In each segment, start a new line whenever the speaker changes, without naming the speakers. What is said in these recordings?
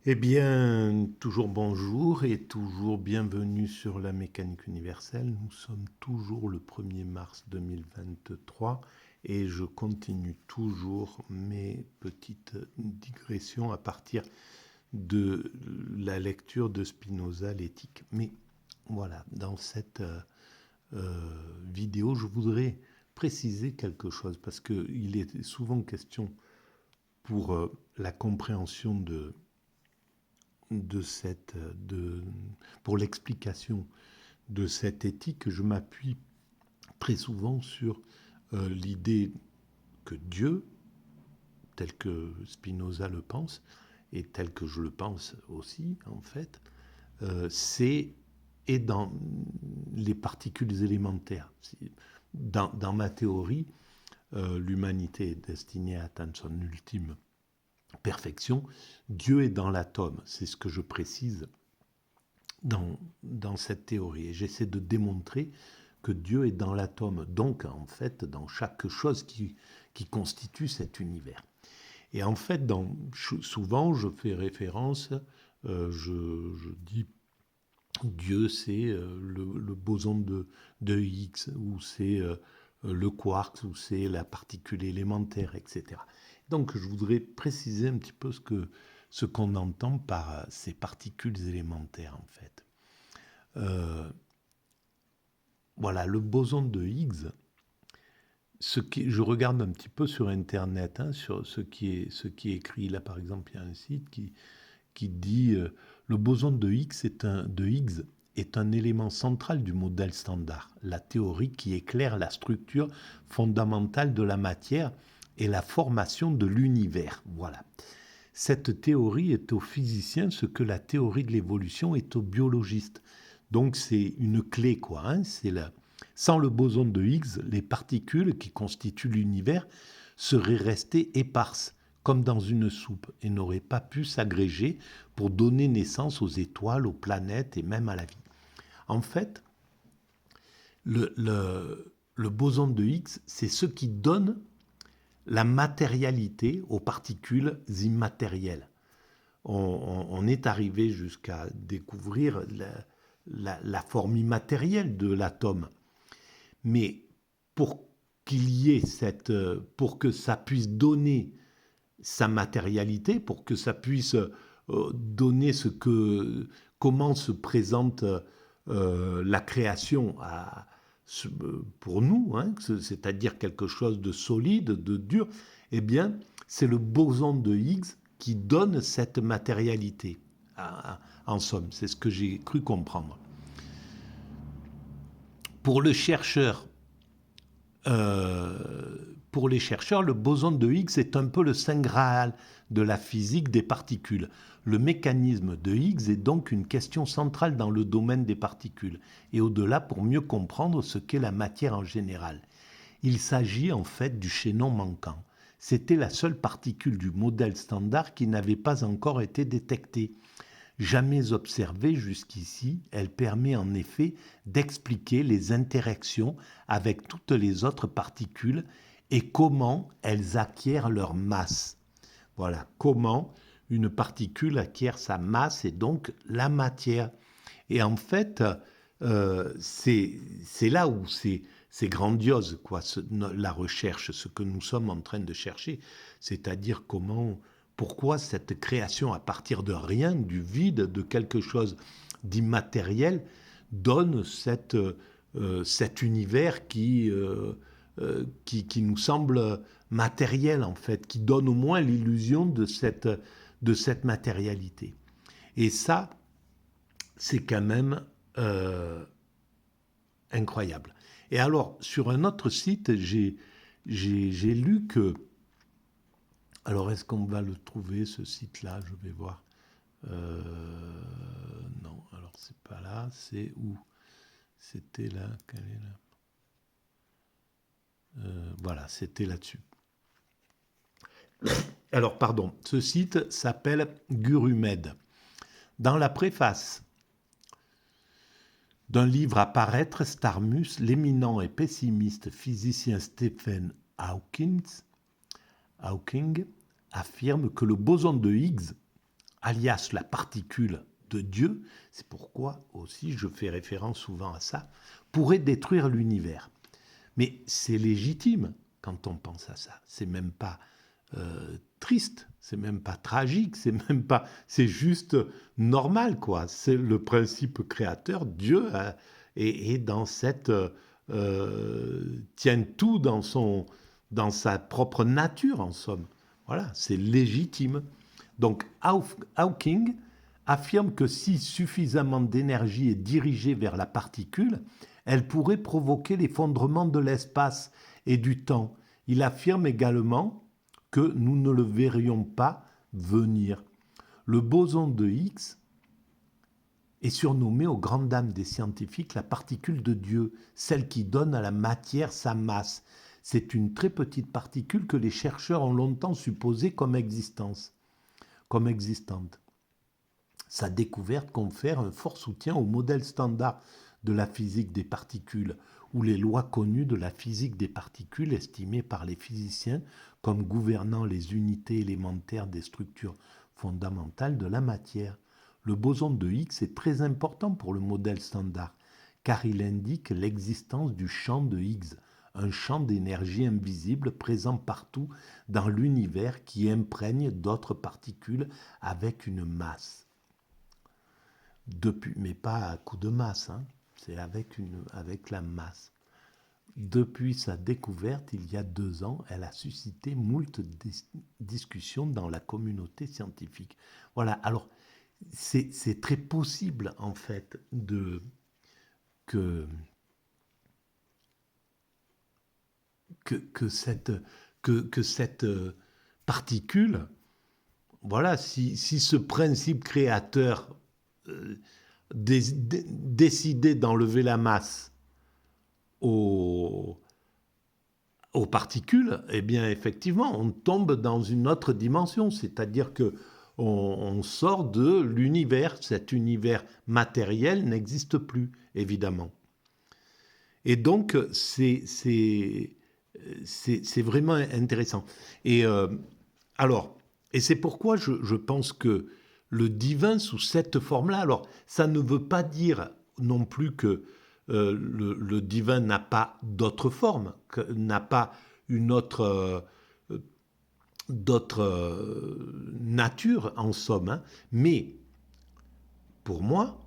Eh bien, toujours bonjour et toujours bienvenue sur la mécanique universelle. Nous sommes toujours le 1er mars 2023 et je continue toujours mes petites digressions à partir de la lecture de Spinoza, l'éthique. Mais voilà, dans cette vidéo, je voudrais préciser quelque chose parce qu'il est souvent question pour la compréhension de pour l'explication de cette éthique, je m'appuie très souvent sur l'idée que Dieu, tel que Spinoza le pense, et tel que je le pense aussi, en fait, est dans les particules élémentaires. Dans ma théorie, l'humanité est destinée à atteindre son ultime perfection. Dieu est dans l'atome, c'est ce que je précise dans cette théorie. Et j'essaie de démontrer que Dieu est dans l'atome, donc en fait dans chaque chose qui constitue cet univers. Et en fait, souvent je fais référence, je dis Dieu c'est le boson de Higgs, ou c'est le quark, ou c'est la particule élémentaire, etc. Donc je voudrais préciser un petit peu ce qu'on entend par ces particules élémentaires en fait. Voilà, le boson de Higgs, je regarde un petit peu sur Internet, sur ce qui est écrit. Là, par exemple, il y a un site qui dit le boson de Higgs est un élément central du modèle standard, la théorie qui éclaire la structure fondamentale de la matière et la formation de l'univers. Voilà. Cette théorie est aux physiciens ce que la théorie de l'évolution est aux biologistes. Donc c'est une clé, quoi. Sans le boson de Higgs, les particules qui constituent l'univers seraient restées éparses, comme dans une soupe, et n'auraient pas pu s'agréger pour donner naissance aux étoiles, aux planètes et même à la vie. En fait, le boson de Higgs, c'est ce qui donne la matérialité aux particules immatérielles. On est arrivé jusqu'à découvrir la forme immatérielle de l'atome. Mais pour qu'il y ait pour que ça puisse donner sa matérialité, pour que ça puisse donner comment se présente la création pour nous, c'est-à-dire quelque chose de solide, de dur, eh bien, c'est le boson de Higgs qui donne cette matérialité. En somme, c'est ce que j'ai cru comprendre. Pour le chercheur, pour les chercheurs, le boson de Higgs est un peu le saint graal de la physique des particules. Le mécanisme de Higgs est donc une question centrale dans le domaine des particules, et au-delà pour mieux comprendre ce qu'est la matière en général. Il s'agit en fait du chaînon manquant. C'était la seule particule du modèle standard qui n'avait pas encore été détectée. Jamais observée jusqu'ici, elle permet en effet d'expliquer les interactions avec toutes les autres particules et comment elles acquièrent leur masse. Voilà, comment une particule acquiert sa masse et donc la matière. Et en fait, c'est là où c'est grandiose, quoi, la recherche, ce que nous sommes en train de chercher, c'est-à-dire pourquoi cette création à partir de rien, du vide, de quelque chose d'immatériel, donne cet univers qui nous semble matériel, en fait, qui donne au moins l'illusion de cette matérialité. Et ça, c'est quand même incroyable. Et alors, sur un autre site, j'ai lu que... Alors, est-ce qu'on va le trouver, ce site-là? Je vais voir. Non, alors c'est pas là, c'est où? C'était là, quelle est là? Voilà, c'était là-dessus. Alors, pardon, ce site s'appelle GuruMed. Dans la préface d'un livre à paraître, Starmus, l'éminent et pessimiste physicien Stephen Hawking affirme que le boson de Higgs alias la particule de Dieu, c'est pourquoi aussi je fais référence souvent à ça, pourrait détruire l'univers. Mais c'est légitime quand on pense à ça. C'est même pas triste, c'est même pas tragique, c'est juste normal, quoi. C'est le principe créateur. Dieu est dans cette tient tout dans sa propre nature, en somme. Voilà, c'est légitime. Donc Hawking affirme que si suffisamment d'énergie est dirigée vers la particule, elle pourrait provoquer l'effondrement de l'espace et du temps. Il affirme également que nous ne le verrions pas venir. Le boson de Higgs est surnommé aux grandes dames des scientifiques la particule de Dieu, celle qui donne à la matière sa masse. C'est une très petite particule que les chercheurs ont longtemps supposée comme existante. Sa découverte confère un fort soutien au modèle standard de la physique des particules, ou les lois connues de la physique des particules estimées par les physiciens comme gouvernant les unités élémentaires des structures fondamentales de la matière. Le boson de Higgs est très important pour le modèle standard, car il indique l'existence du champ de Higgs, un champ d'énergie invisible présent partout dans l'univers qui imprègne d'autres particules avec une masse. Mais pas à coup de masse, hein. C'est avec la masse. Depuis sa découverte, il y a 2 ans, elle a suscité moult discussions dans la communauté scientifique. Voilà, alors c'est très possible en fait que cette particule, voilà, si ce principe créateur décidait d'enlever la masse aux particules, eh bien effectivement, on tombe dans une autre dimension, c'est-à-dire que on sort de l'univers. Cet univers matériel n'existe plus, évidemment. Et donc, c'est vraiment intéressant. Et alors, et c'est pourquoi je pense que le divin sous cette forme-là, alors ça ne veut pas dire non plus que le divin n'a pas d'autre forme, n'a pas une autre nature en somme, hein. Mais pour moi,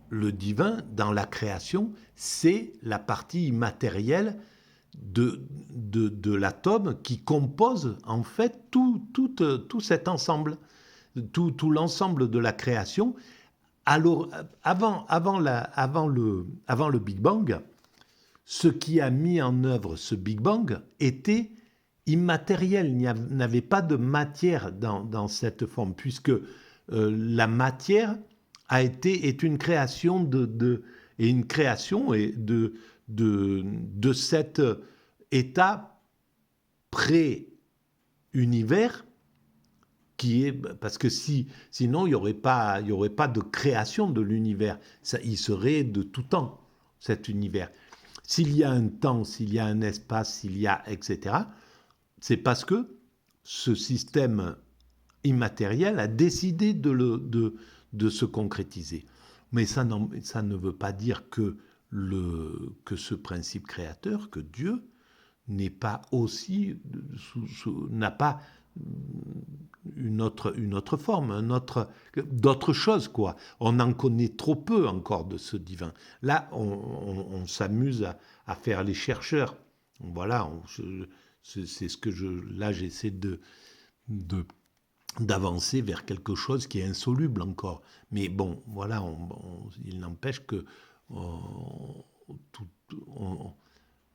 le divin dans la création, c'est la partie immatérielle de l'atome qui compose en fait tout cet ensemble, tout l'ensemble de la création. Alors, avant le Big Bang, ce qui a mis en œuvre ce Big Bang était immatériel. Il n'y avait pas de matière dans cette forme, puisque la matière est une création de cet état pré-univers qui est, parce que sinon il n'y aurait pas de création de l'univers. Il serait de tout temps, cet univers. S'il y a un temps, s'il y a un espace, etc., c'est parce que ce système immatériel a décidé de se concrétiser. Mais ça ne veut pas dire que ce principe créateur, que Dieu, n'est pas aussi, n'a pas une autre forme, d'autres choses, quoi. On en connaît trop peu encore de ce divin. Là, on s'amuse à faire les chercheurs. Voilà, c'est ce que là, j'essaie d'avancer vers quelque chose qui est insoluble encore. Mais bon, voilà, il n'empêche que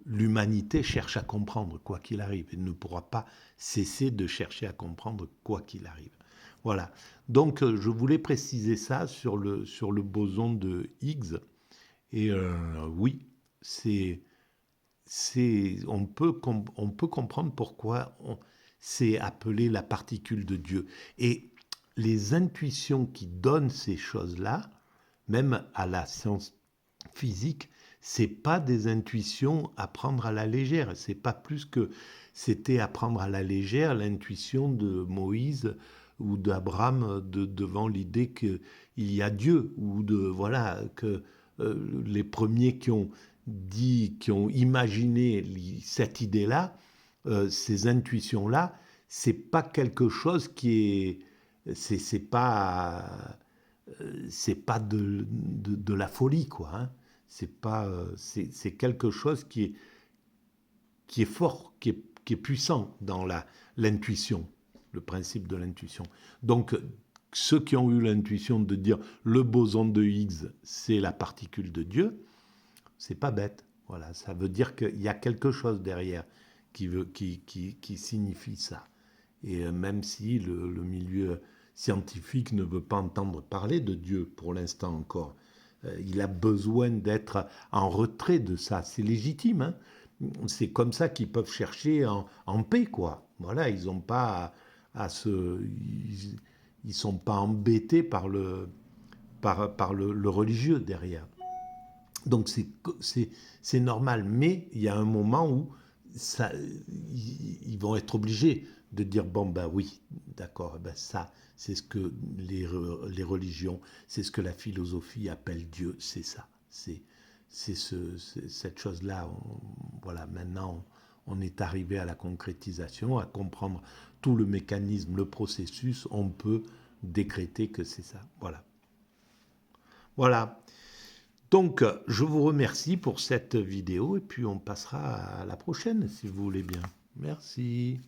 l'humanité cherche à comprendre quoi qu'il arrive et ne pourra pas cesser de chercher à comprendre quoi qu'il arrive. Voilà. Donc, je voulais préciser ça sur le boson de Higgs. Et oui, on peut comprendre pourquoi c'est appelé la particule de Dieu. Et les intuitions qui donnent ces choses-là, même à la science physique, c'est pas des intuitions à prendre à la légère. C'est pas plus que c'était à prendre à la légère l'intuition de Moïse ou d'Abraham devant l'idée qu'il y a Dieu, ou voilà, que les premiers qui ont dit, qui ont imaginé cette idée-là, ces intuitions-là, c'est pas quelque chose qui est, c'est pas de la folie, quoi. Hein. C'est pas, c'est quelque chose qui est fort, qui est puissant dans l'intuition, le principe de l'intuition. Donc, ceux qui ont eu l'intuition de dire le boson de Higgs, c'est la particule de Dieu, c'est pas bête. Voilà, ça veut dire qu'il y a quelque chose derrière qui signifie ça. Et même si le milieu scientifique ne veut pas entendre parler de Dieu pour l'instant encore, il a besoin d'être en retrait de ça. C'est légitime. Hein. C'est comme ça qu'ils peuvent chercher en paix, quoi. Voilà, ils n'ont pas à se, ils sont pas embêtés par le religieux derrière. Donc c'est normal, mais il y a un moment où ça, ils vont être obligés de dire bon ben oui, d'accord, ben ça c'est ce que les religions, c'est ce que la philosophie appelle Dieu, c'est ça, c'est cette chose-là. Voilà, maintenant on est arrivé à la concrétisation, à comprendre tout le mécanisme, le processus, on peut décréter que c'est ça. Voilà. Voilà. Donc, je vous remercie pour cette vidéo et puis on passera à la prochaine si vous voulez bien. Merci.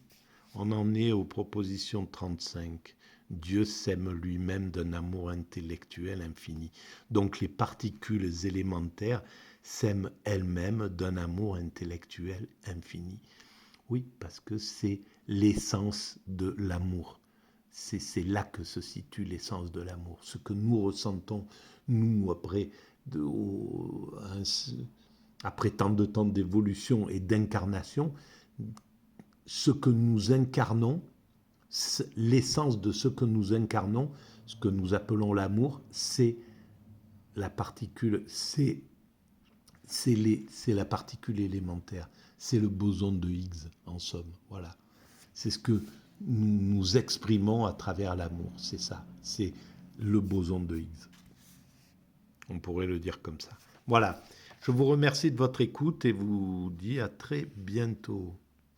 On en est aux propositions 35. Dieu s'aime lui-même d'un amour intellectuel infini. Donc les particules élémentaires s'aiment elles-mêmes d'un amour intellectuel infini. Oui, parce que c'est l'essence de l'amour. C'est là que se situe l'essence de l'amour. Ce que nous ressentons, nous, après tant de temps d'évolution et d'incarnation, ce que nous incarnons, l'essence de ce que nous incarnons, ce que nous appelons l'amour, c'est la particule, c'est la particule élémentaire, c'est le boson de Higgs, en somme. Voilà. C'est ce que nous exprimons à travers l'amour, c'est ça, c'est le boson de Higgs. On pourrait le dire comme ça. Voilà, je vous remercie de votre écoute et vous dis à très bientôt.